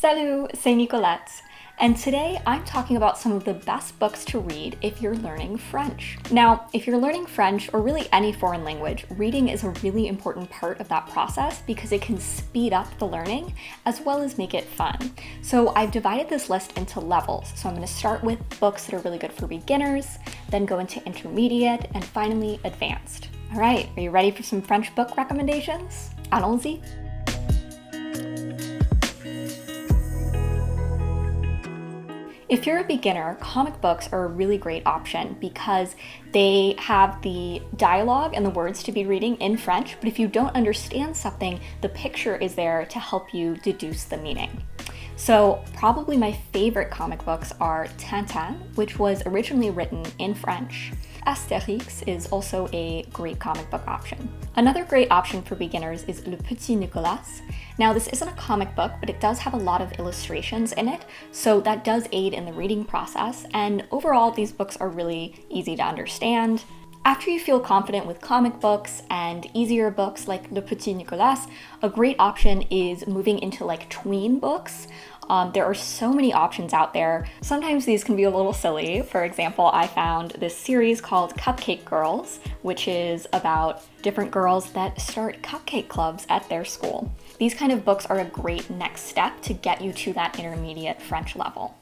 Salut, c'est Nicolette, and today I'm talking about some of the best books to read if you're learning French. Now, if you're learning French or really any foreign language, reading is a really important part of that process because it can speed up the learning as well as make it fun. So I've divided this list into levels. So I'm going to start with books that are really good for beginners, then go into intermediate, and finally advanced. All right, are you ready for some French book recommendations? Allons-y! If you're a beginner, comic books are a really great option because they have the dialogue and the words to be reading in French, but if you don't understand something, the picture is there to help you deduce the meaning. So probably my favorite comic books are Tintin, which was originally written in French. Astérix is also a great comic book option. Another great option for beginners is Le Petit Nicolas. Now, this isn't a comic book, but it does have a lot of illustrations in it, so that does aid in the reading process, and overall, these books are really easy to understand. After you feel confident with comic books and easier books like Le Petit Nicolas, a great option is moving into like tween books. There are so many options out there. Sometimes these can be a little silly. For example, I found this series called Cupcake Girls, which is about different girls that start cupcake clubs at their school. These kind of books are a great next step to get you to that intermediate French level.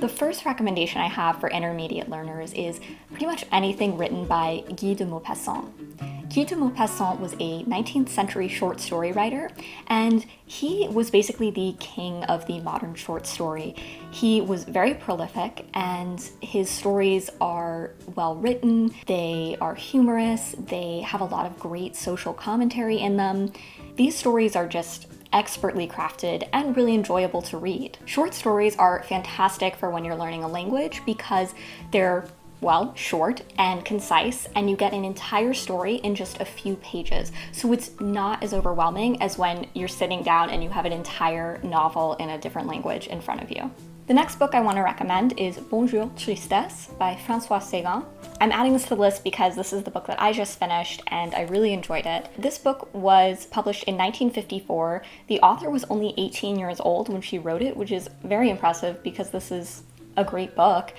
The first recommendation I have for intermediate learners is pretty much anything written by Guy de Maupassant. Guy de Maupassant was a 19th century short story writer, and he was basically the king of the modern short story. He was very prolific, and his stories are well written, they are humorous, they have a lot of great social commentary in them. These stories are just expertly crafted and really enjoyable to read. Short stories are fantastic for when you're learning a language because they're short and concise, and you get an entire story in just a few pages. So it's not as overwhelming as when you're sitting down and you have an entire novel in a different language in front of you. The next book I want to recommend is Bonjour Tristesse by François Sagan. I'm adding this to the list because this is the book that I just finished and I really enjoyed it. This book was published in 1954. The author was only 18 years old when she wrote it, which is very impressive because this is a great book,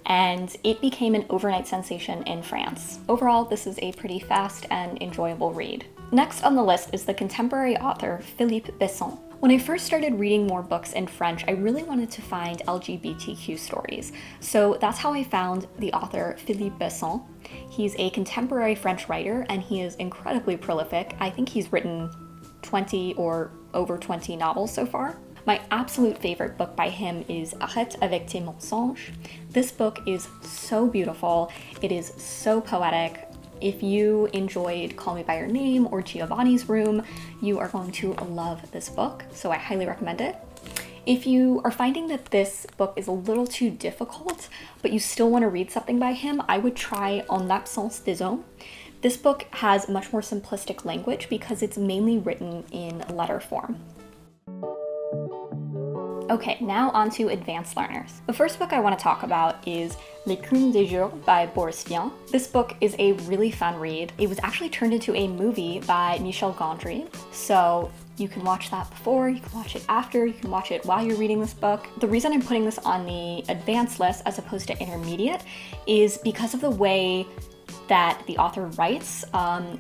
and it became an overnight sensation in France. Overall, this is a pretty fast and enjoyable read. Next on the list is the contemporary author Philippe Besson. When I first started reading more books in French, I really wanted to find LGBTQ stories. So that's how I found the author Philippe Besson. He's a contemporary French writer and he is incredibly prolific. I think he's written 20 or over 20 novels so far. My absolute favorite book by him is Arrête avec tes mensonges. This book is so beautiful. It is so poetic. If you enjoyed Call Me By Your Name or Giovanni's Room, you are going to love this book, so I highly recommend it. If you are finding that this book is a little too difficult, but you still want to read something by him, I would try En l'absence des hommes. This book has much more simplistic language because it's mainly written in letter form. Okay, now on to advanced learners. The first book I want to talk about is Les Crimes des Jours by Boris Vian. This book is a really fun read. It was actually turned into a movie by Michel Gondry, so you can watch that before, you can watch it after, you can watch it while you're reading this book. The reason I'm putting this on the advanced list as opposed to intermediate is because of the way that the author writes.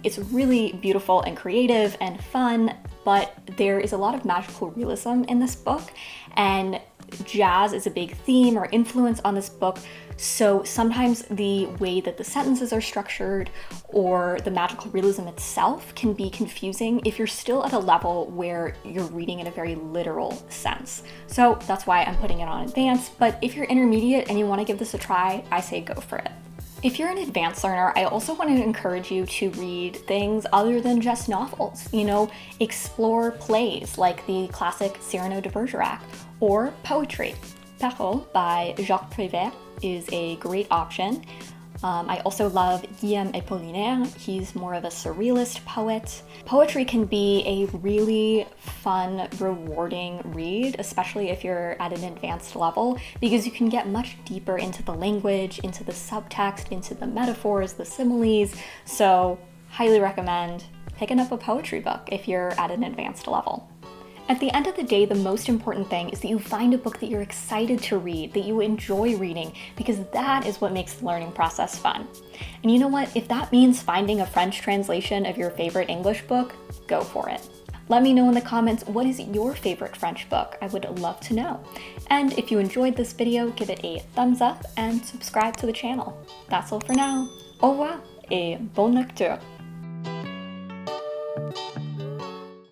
It's really beautiful and creative and fun, but there is a lot of magical realism in this book, and jazz is a big theme or influence on this book, so sometimes the way that the sentences are structured or the magical realism itself can be confusing if you're still at a level where you're reading in a very literal sense. So that's why I'm putting it on advanced, but if you're intermediate and you want to give this a try, I say go for it. If you're an advanced learner, I also want to encourage you to read things other than just novels. Explore plays like the classic Cyrano de Bergerac or poetry. Parole by Jacques Prévert is a great option. I also love Guillaume Apollinaire. He's more of a surrealist poet. Poetry can be a really fun, rewarding read, especially if you're at an advanced level, because you can get much deeper into the language, into the subtext, into the metaphors, the similes. So highly recommend. picking up a poetry book if you're at an advanced level. At the end of the day, the most important thing is that you find a book that you're excited to read, that you enjoy reading, because that is what makes the learning process fun. And you know what? If that means finding a French translation of your favorite English book, go for it. Let me know in the comments, what is your favorite French book? I would love to know. And if you enjoyed this video, give it a thumbs up and subscribe to the channel. That's all for now. Au revoir et bonne lecture!